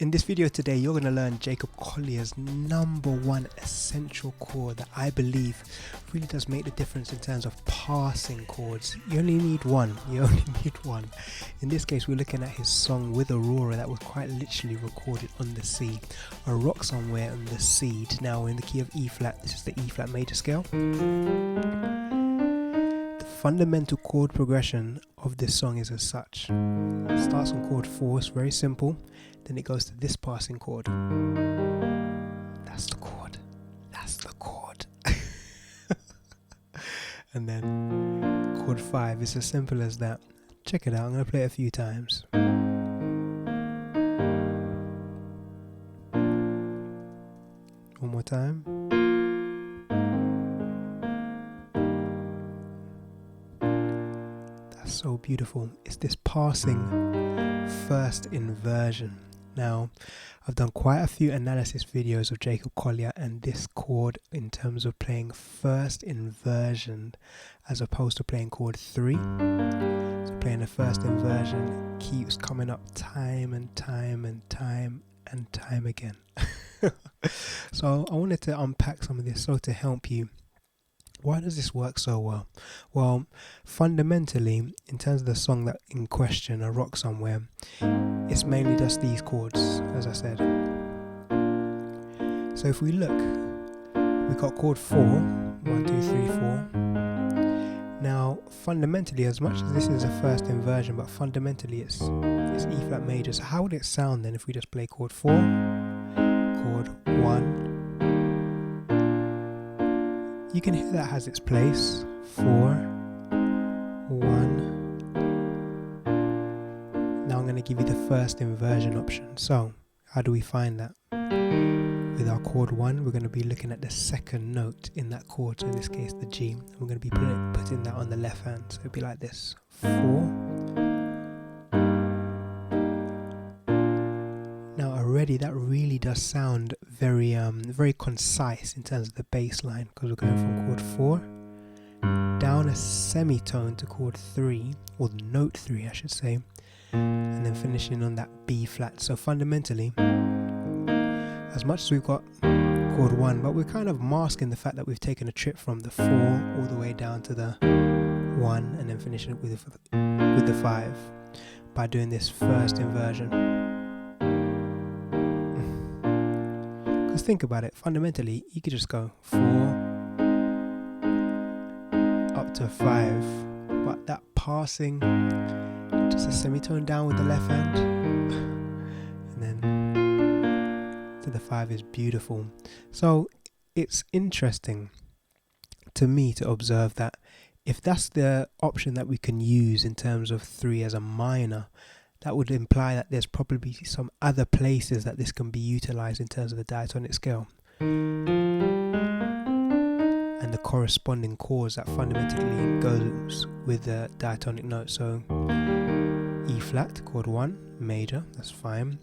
In this video today, you're going to learn Jacob Collier's #1 essential chord that I believe really does make the difference in terms of passing chords. You only need one. In this case, we're looking at his song with Aurora that was quite literally recorded on the C. A rock somewhere on the C. Now in the key of E flat, this is the E flat major scale. The fundamental chord progression of this song is as such. It starts on chord 4, it's very simple. Then it goes to this passing chord. That's the chord. And then chord 5 is as simple as that. Check it out, I'm going to play it a few times. One more time. That's so beautiful. It's this passing first inversion. Now, I've done quite a few analysis videos of Jacob Collier and this chord in terms of playing first inversion as opposed to playing chord 3. So playing the first inversion keeps coming up time and time again. So I wanted to unpack some of this so to help you. Why does this work so well? Well, fundamentally, in terms of the song that in question, A Rock Somewhere, it's mainly just these chords, as I said. So if we look, we got chord 4, 1, 2, 3, 4. Now, fundamentally, as much as this is a first inversion, but fundamentally it's E flat major. So how would it sound then if we just play chord 4, chord 1, you can hear that has its place. 4, 1. Now I'm going to give you the first inversion option. So, how do we find that? With our chord 1, we're going to be looking at the second note in that chord. So in this case, the G. And we're going to be putting that on the left hand. So it'll be like this. 4. Now already that really does sound very concise in terms of the bass line, because we're going from chord 4 down a semitone to chord 3, or the note 3 I should say, and then finishing on that B flat. So fundamentally, as much as we've got chord 1, but we're kind of masking the fact that we've taken a trip from the 4 all the way down to the 1 and then finishing it with the 5 by doing this first inversion. Because think about it, fundamentally you could just go 4 up to 5, but that passing, just a semitone down with the left hand and then to the 5 is beautiful. So it's interesting to me to observe that if that's the option that we can use in terms of 3 as a minor, that would imply that there's probably some other places that this can be utilized in terms of the diatonic scale and the corresponding chords that fundamentally goes with the diatonic note. So E flat, chord 1, major, that's fine.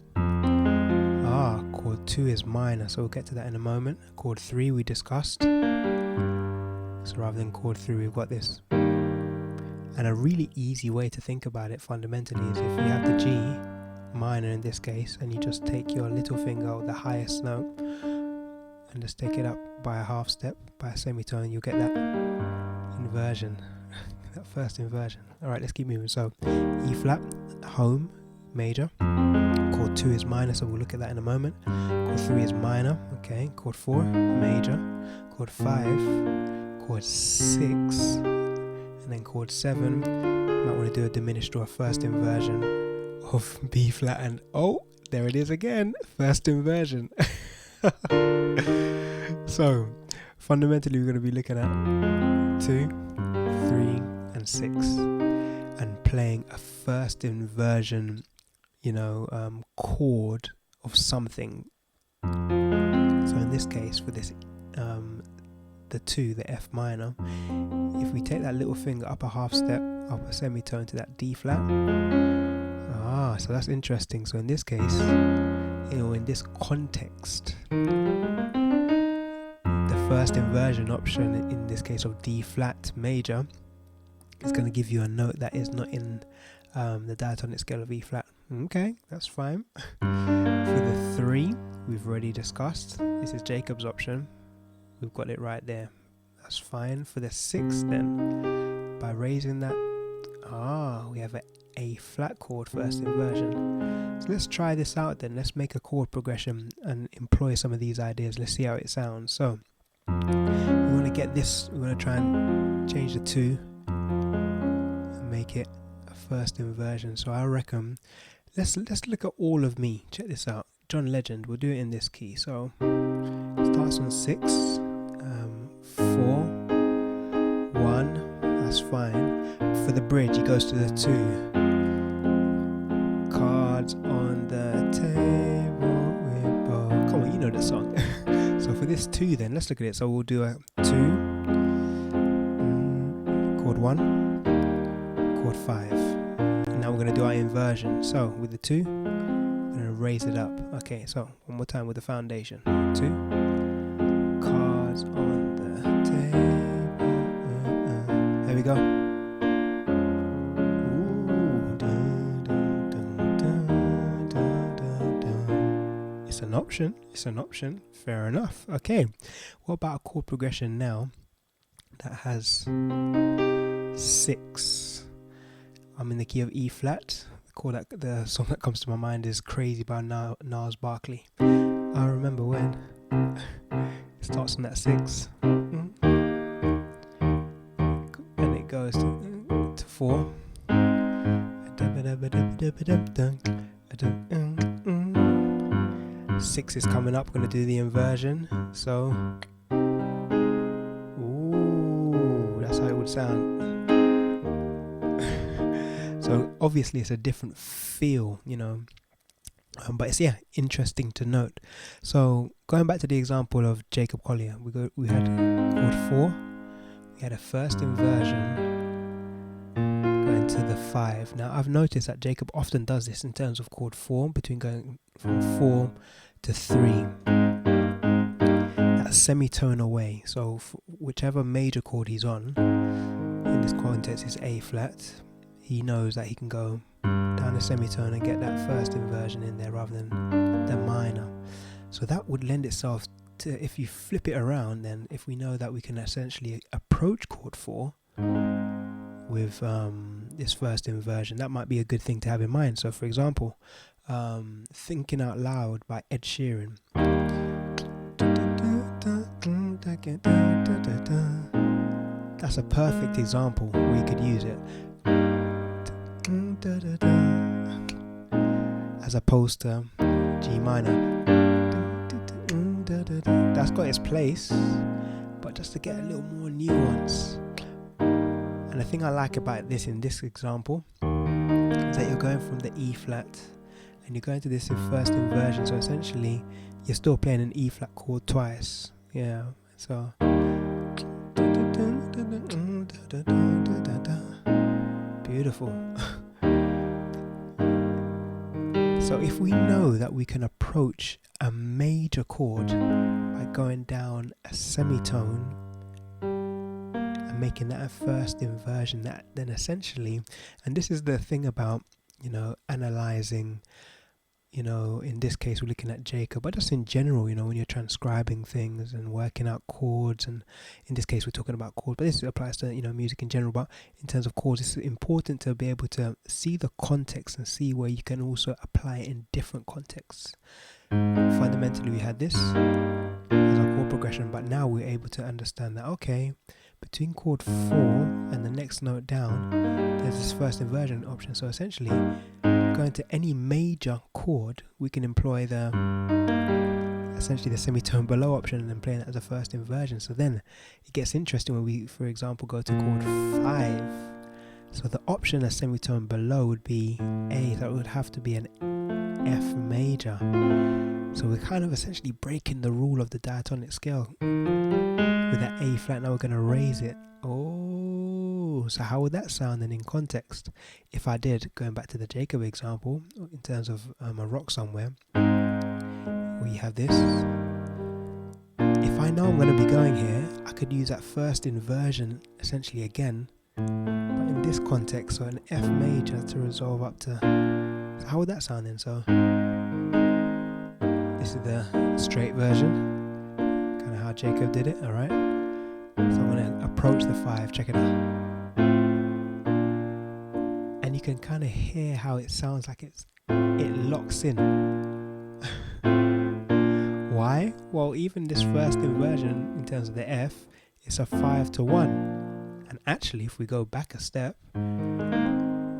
Chord 2 is minor, so we'll get to that in a moment. Chord 3 we discussed. So rather than chord 3, we've got this. And a really easy way to think about it fundamentally is if you have the G minor in this case, and you just take your little finger or the highest note and just take it up by a half step, by a semitone, you'll get that inversion, that first inversion. Alright, let's keep moving. So E flat, home, major. Chord 2 is minor, so we'll look at that in a moment. Chord 3 is minor, okay. Chord 4, major. Chord 5, chord 6, and then chord 7, you might want to do a diminished or a first inversion of B flat, and oh, there it is again, first inversion. So fundamentally we're going to be looking at 2, 3 and 6 and playing a first inversion, chord of something. So in this case, for this the 2, the F minor, if we take that little finger up a half step, up a semitone to that D flat, so that's interesting. So in this case, in this context, the first inversion option in this case of D flat major is going to give you a note that is not in the diatonic scale of E flat. Okay, that's fine. For the we've already discussed. This is Jacob's option. We've got it right there. That's fine. For the 6th then, by raising that, we have an A flat chord first inversion. So let's try this out then. Let's make a chord progression and employ some of these ideas. Let's see how it sounds. So we want to get this, we want to try and change the 2 and make it a first inversion. So I reckon let's look at All of Me. Check this out. John Legend, we'll do it in this key. So it starts on 6, 4, 1, that's fine. For the bridge, he goes to the 2. Cards on the table with both. Come on, you know the song. So for this 2 then, let's look at it. So we'll do a 2, chord 1, chord 5. And now we're going to do our inversion. So with the 2, we're going to raise it up. Okay, so one more time with the foundation. 2, cards on the table. There we go. It's an option, fair enough. Okay, what about a chord progression now that has 6? I'm in the key of E flat. The song that comes to my mind is Crazy by Gnarls Barkley. I remember when it starts on that 6 and it goes to 4. 6 is coming up, going to do the inversion. So, ooh, that's how it would sound. So obviously it's a different feel, you know, but it's interesting to note. So going back to the example of Jacob Collier, we had chord 4, we had a first inversion going to the 5. Now I've noticed that Jacob often does this in terms of chord 4, between going from 4 to 3. That semitone away. So whichever major chord he's on, in this context is A flat, he knows that he can go down a semitone and get that first inversion in there rather than the minor. So that would lend itself to, if you flip it around, then if we know that we can essentially approach chord 4 with this first inversion, that might be a good thing to have in mind. So for example, Thinking Out Loud by Ed Sheeran. That's a perfect example where you could use it. As opposed to G minor. That's got its place, but just to get a little more nuance. And the thing I like about this in this example is that you're going from the E flat and you're going to this first inversion, so essentially you're still playing an E flat chord twice. Yeah, so beautiful. So if we know that we can approach a major chord by going down a semitone and making that a first inversion, that then essentially, and this is the thing about, you know, analyzing, you know, in this case we're looking at Jacob, but just in general, you know, when you're transcribing things and working out chords, and in this case we're talking about chords, but this applies to, you know, music in general, but in terms of chords, it's important to be able to see the context and see where you can also apply it in different contexts. Fundamentally we had this as our chord progression, but now we're able to understand that, okay, between chord 4 and the next note down, there's this first inversion option. So essentially, going to any major chord, we can employ essentially the semitone below option and then playing it as a first inversion. So then it gets interesting when we, for example, go to chord 5. So the option a semitone below would be A, so it would have to be an F major. So we're kind of essentially breaking the rule of the diatonic scale. With that A flat, now we're going to raise it. Oh, so how would that sound then in context? If I did, going back to the Jacob example, in terms of a rock somewhere, we have this. If I know I'm going to be going here, I could use that first inversion essentially again, but in this context, so an F major to resolve up to. So how would that sound then? So this is the straight version, kind of how Jacob did it. All right, so I'm going to approach the 5. Check it out, and you can kind of hear how it sounds like it locks in. Why? Well, even this first inversion in terms of the F, it's a 5-1, and actually if we go back a step,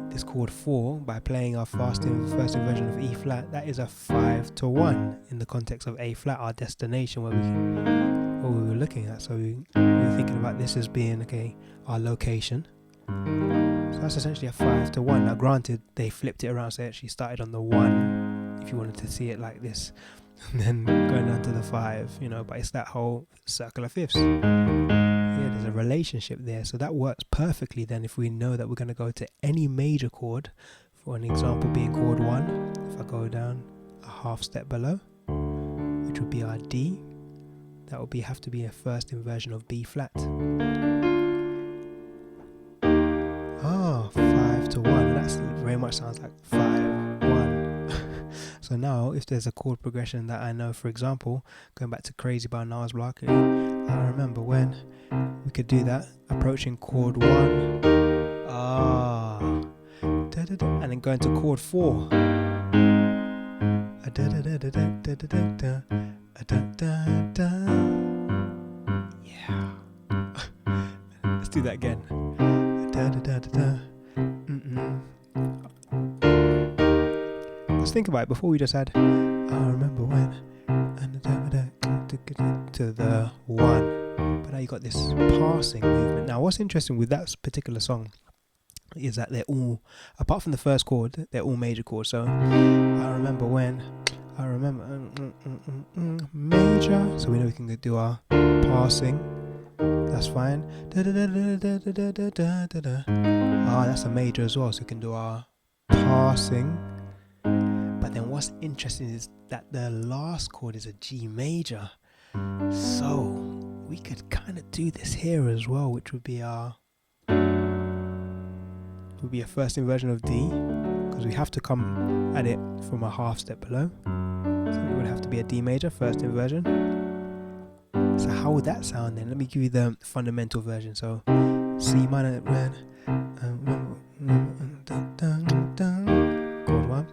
this chord 4, by playing our first inversion of E flat, that is a 5-1 in the context of A flat, our destination what we were looking at. So we were thinking about this as being, okay, our location. So that's essentially a 5-1. Now granted, they flipped it around, so it actually started on the 1, if you wanted to see it like this, and then going down to the 5, you know, but it's that whole circle of fifths. Yeah, there's a relationship there, so that works perfectly then if we know that we're going to go to any major chord, for an example being chord 1. If I go down a half step below, which would be our D, that would have to be a first inversion of B flat. 5-1, that very much sounds like 5-1. So now if there's a chord progression that I know, for example, going back to Crazy by Nas Block, I remember when we could do that, approaching chord 1, and then going to chord 4, yeah. Let's do that again. Let's think about it. Before we just had I remember when to the 1, but now you got this passing movement. Now what's interesting with that particular song is that they're all, apart from the first chord, they're all major chords. So I remember when, I remember major, so we know we can do our passing. That's fine. That's a major as well, so we can do our passing. But then what's interesting is that the last chord is a G major, so we could kind of do this here as well, which would be a first inversion of D, because we have to come at it from a half step below, so it would have to be a D major first inversion. So how would that sound then? Let me give you the fundamental version. So C minor, chord 1.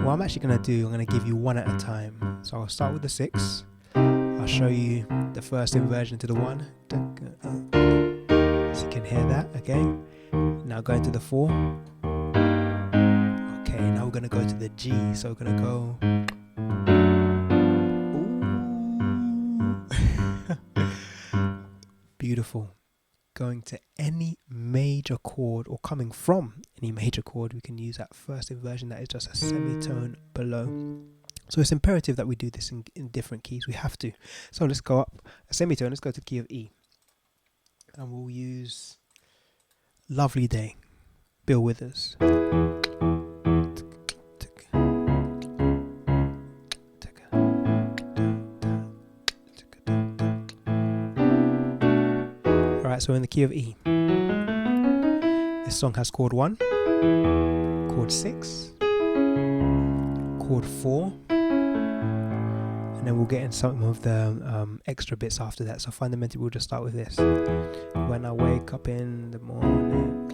What I'm actually going to do, I'm going to give you one at a time. So I'll start with the 6. I'll show you the first inversion to the 1. So you can hear that, okay? Now going to the 4. Okay, now we're going to go to the G. So we're going to go... Beautiful. Going to any major chord, or coming from any major chord, we can use that first inversion that is just a semitone below. So it's imperative that we do this in different keys. We have to. So let's go up a semitone. Let's go to the key of E, and we'll use Lovely Day, Bill Withers. So in the key of E, this song has chord 1, chord 6, chord 4, and then we'll get in some of the extra bits after that. So fundamentally we'll just start with this. When I wake up in the morning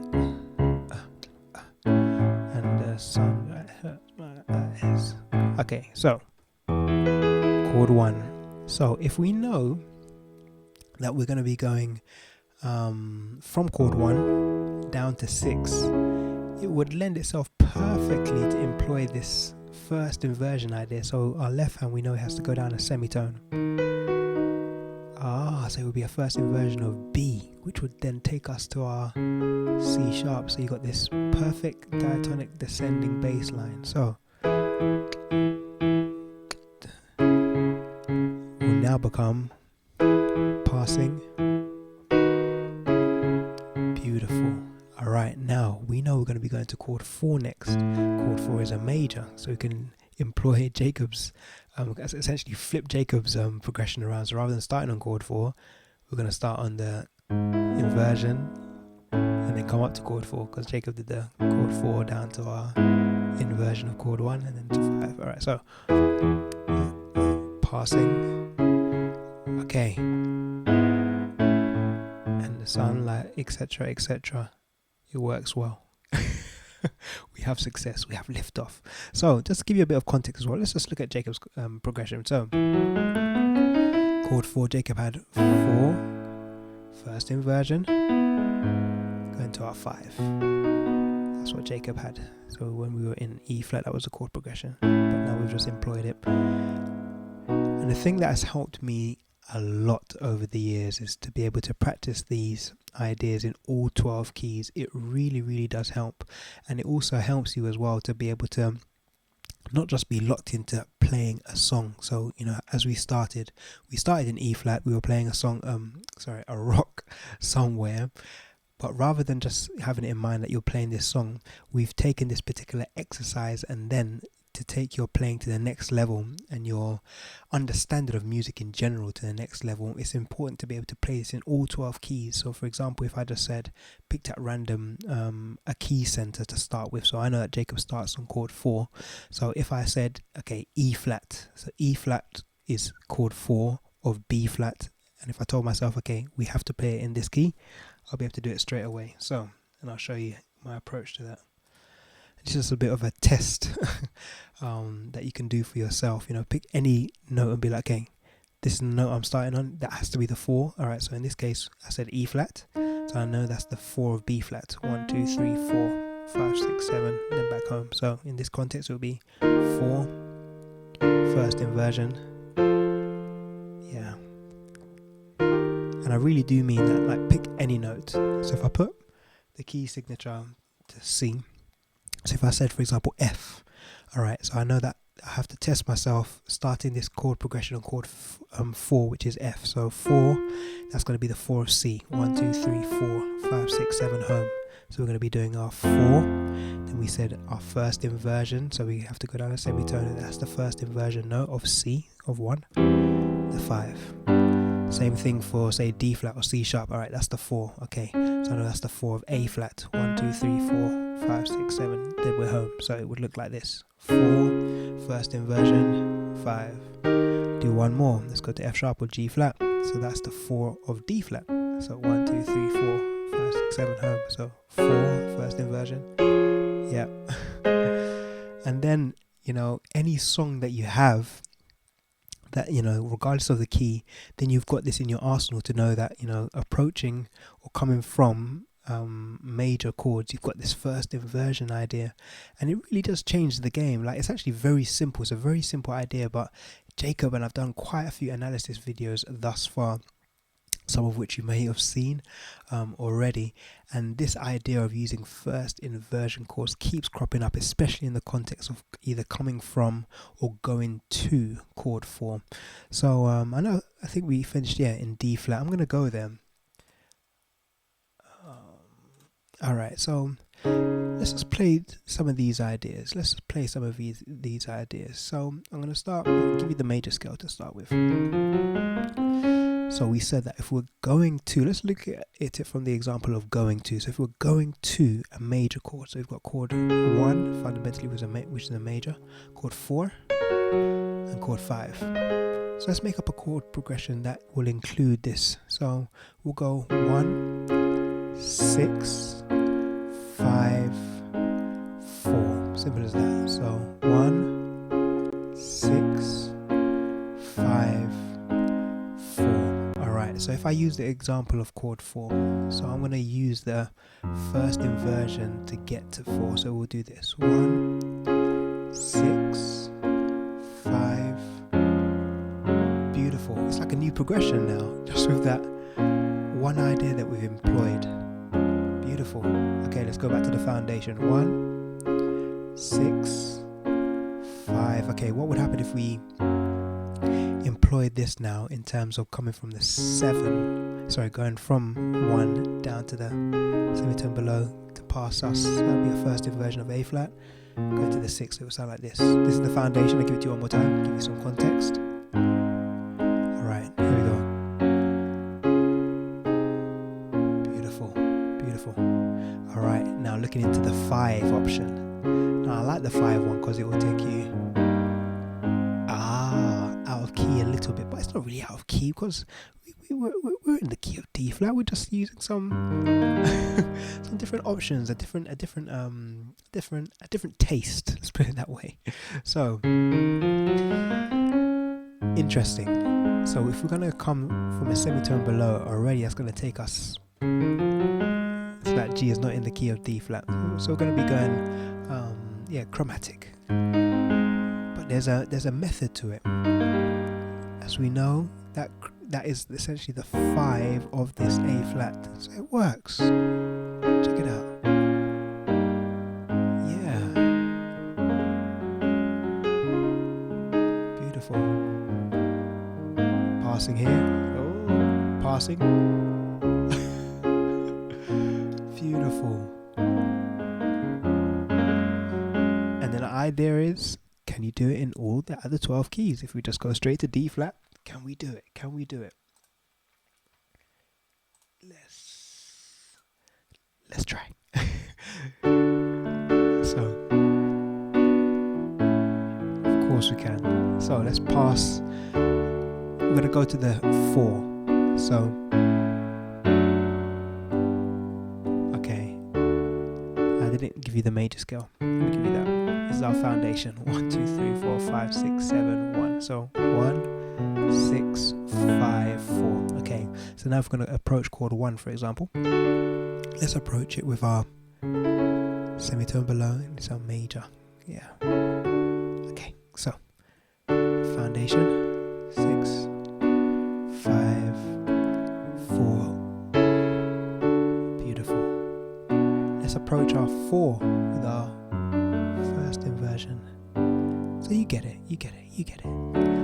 and the sunlight hurts my eyes. Okay, so chord 1. So if we know that we're going to be going from chord 1 down to 6, it would lend itself perfectly to employ this first inversion idea. So our left hand, we know it has to go down a semitone. So it would be a first inversion of B, which would then take us to our C sharp. So you got this perfect diatonic descending bass line. So will now become passing. Beautiful. Alright, now we know we're going to be going to chord 4 next. Chord 4 is a major, so we can employ Jacob's, essentially flip Jacob's progression around. So rather than starting on chord 4, we're going to start on the inversion and then come up to chord 4, because Jacob did the chord 4 down to our inversion of chord 1 and then to 5. Alright, so passing, okay, and the sunlight, etc., etc. It works well. We have success, we have liftoff. So just to give you a bit of context as well, let's just look at Jacob's progression. So chord 4, Jacob had 4, first inversion, going to our 5. That's what Jacob had. So when we were in E flat, that was the chord progression, but now we've just employed it. And the thing that has helped me a lot over the years is to be able to practice these ideas in all 12 keys. It really does help, and it also helps you as well to be able to not just be locked into playing a song. So, you know, as we started in E flat, we were playing a song, a rock somewhere, but rather than just having it in mind that you're playing this song, we've taken this particular exercise and then to take your playing to the next level and your understanding of music in general to the next level. It's important to be able to play this in all 12 keys. So for example, if I just picked at random a key center to start with, so I know that Jacob starts on chord 4, so if I said, okay, E flat, so E flat is chord 4 of B flat, and if I told myself, okay, we have to play it in this key, I'll be able to do it straight away. So, and I'll show you my approach to that. It's just a bit of a test that you can do for yourself. You know, pick any note and be like, okay, this is the note I'm starting on, that has to be the 4. All right, so in this case, I said E flat, so I know that's the 4 of B flat. 1, 2, 3, 4, 5, 6, 7, then back home. So in this context, it will be 4, first inversion. Yeah. And I really do mean that, like, pick any note. So if I put the key signature to C, so if I said, for example, F, all right, so I know that I have to test myself starting this chord progression on chord 4, which is F. So 4, that's going to be the 4 of C. 1, 2, 3, 4, 5, 6, 7, home. So we're going to be doing our 4. Then we said our first inversion. So we have to go down a semitone. That's the first inversion note of C, of 1. The 5. Same thing for, say, D flat or C sharp. All right, that's the 4. Okay, so I know that's the 4 of A flat. 1, 2, 3, 4, 5, 6, 7. Then we're home. So it would look like this. 4, first inversion, 5. Do one more. Let's go to F sharp or G flat. So that's the 4 of D flat. So 1, 2, 3, 4, 5, 6, 7, home. So 4, first inversion. Yeah. And then, you know, any song that you have that, you know, regardless of the key, then you've got this in your arsenal to know that, you know, approaching or coming from major chords, you've got this first inversion idea, and it really does change the game. Like, it's actually very simple. It's a very simple idea, but Jacob, and I've done quite a few analysis videos thus far, some of which you may have seen already, and this idea of using first inversion chords keeps cropping up, especially in the context of either coming from or going to chord 4. So I think we finished in D flat. I'm going to go there. Alright, so let's just play some of these ideas. Let's just play some of these ideas. So I'm going to give you the major scale to start with. So we said that if we're going to, let's look at it from the example of going to. So if we're going to a major chord, so we've got chord 1 fundamentally, which is a major, chord 4, and chord 5. So let's make up a chord progression that will include this. So we'll go 1, 6, 5, 4. Simple as that. So 1, 6, 5, 4. Alright, so if I use the example of chord 4, so I'm going to use the first inversion to get to 4. So we'll do this. 1, 6, 5. Beautiful. It's like a new progression now, just with that one idea that we've employed. Beautiful. Okay, let's go back to the foundation. 1, 6, 5. Okay, what would happen if we employed this now in terms of coming from the 7, going from 1 down to the semitone below to pass us? That would be a first inversion of A flat. Go to the 6, it will sound like this. This is the foundation. I'll give it to you one more time, give you some context. Alright, here we go. Beautiful, beautiful. beautiful. Alright, now looking into the 5 option. Now I like the 5 one because it will take you out of key a little bit, but it's not really out of key because we're in the key of D flat. We're just using some some different options, a different taste. Let's put it that way. So interesting. So if we're gonna come from a semitone below already, that's gonna take us. So that G is not in the key of D flat. So we're gonna be going, chromatic. But there's a method to it. As we know, that is essentially the 5 of this A flat. So it works. Check it out. Yeah. Beautiful. Passing here. Oh, passing. Beautiful. And then the idea is, can you do it in all the other 12 keys? If we just go straight to D flat, can we do it? Can we do it? Let's try. So, of course we can. So let's pass. We're going to go to the 4. So, okay. I didn't give you the major scale. Let me give you that. This is our foundation. 1, 2, 3, 4, 5, 6, 7, 1. So 1, 6, 5, 4. Okay. So now if we're going to approach chord 1, for example, let's approach it with our semitone below, and it's our major. Yeah. Okay. So foundation 6, 5, 4. Beautiful. Let's approach our 4 with our first inversion. So you get it, you get it, you get it.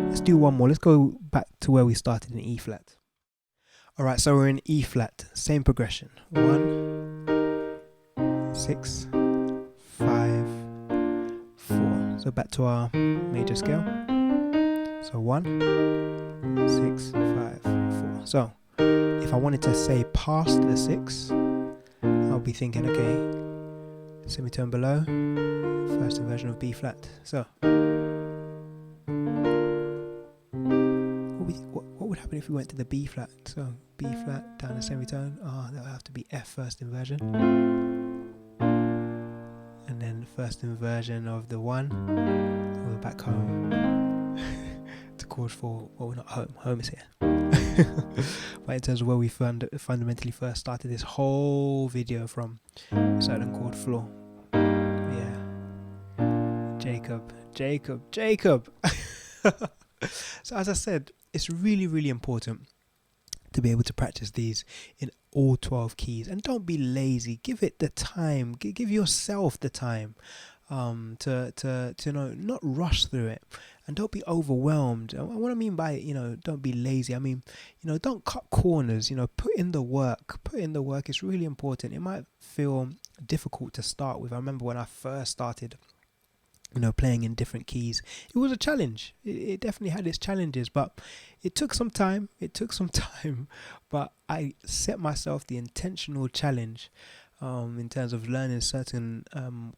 Let's do one more. Let's go back to where we started in E flat. Alright, so we're in E flat, same progression. 1, 6, 5, 4. So back to our major scale. So 1, 6, 5, 4. So if I wanted to say past the 6, I'll be thinking, okay, semitone below, first inversion of B flat. So what would happen if we went to the B flat? So B flat down a semitone. That would have to be F first inversion, and then first inversion of the 1. We're back home to chord 4. Well, we're not home. Home is here. But in terms of where we fundamentally first started this whole video from, certain chord floor. Yeah. Jacob. So as I said, it's really, really important to be able to practice these in all 12 keys, and don't be lazy. Give it the time. Give yourself the time to not rush through it, and don't be overwhelmed. And what I mean by don't be lazy, I mean don't cut corners. Put in the work. It's really important. It might feel difficult to start with. I remember when I first started playing in different keys, it was a challenge. It definitely had its challenges, but it took some time. But I set myself the intentional challenge in terms of learning certain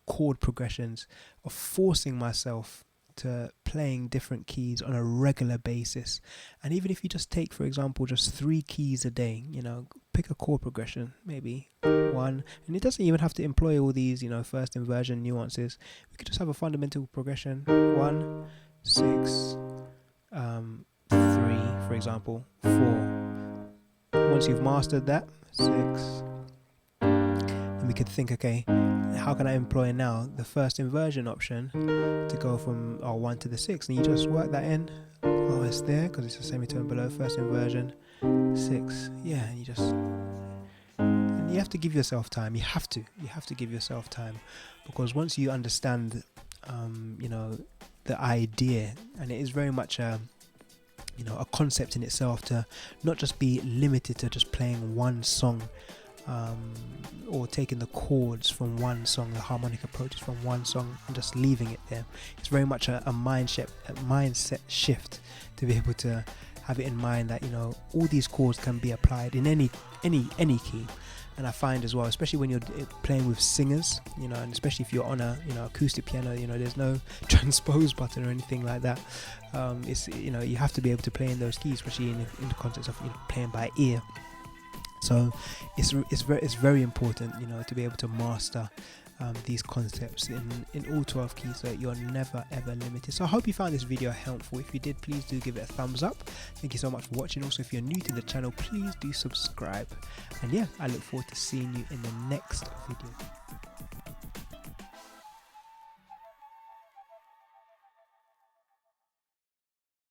chord progressions, of forcing myself to playing different keys on a regular basis. And even if you just take, for example, just 3 keys a day, pick a chord progression, maybe 1, and it doesn't even have to employ all these first inversion nuances. We could just have a fundamental progression, 1, 6, 3, for example, 4. Once you've mastered that, 6, and we could think, okay, how can I employ now the first inversion option to go from 1 to the 6? And you just work that in. Oh, it's there because it's a semitone below, first inversion, 6. Yeah, and you have to give yourself time. You have to give yourself time, because once you understand the idea, and it is very much a concept in itself, to not just be limited to just playing one song, or taking the chords from one song, the harmonic approaches from one song, and just leaving it there. It's very much a mindset shift to be able to have it in mind that all these chords can be applied in any key, And I find as well, especially when you're playing with singers, you know, and especially if you're on a, you know, acoustic piano, you know, there's no transpose button or anything like that. It's, you know, you have to be able to play in those keys, especially in the context of, you know, playing by ear. So it's very important, you know, to be able to master these concepts in all 12 keys, so you're never ever limited. So I hope you found this video helpful. If you did, please do give it a thumbs up. Thank you so much for watching. Also, if you're new to the channel, please do subscribe. And yeah, I look forward to seeing you in the next video.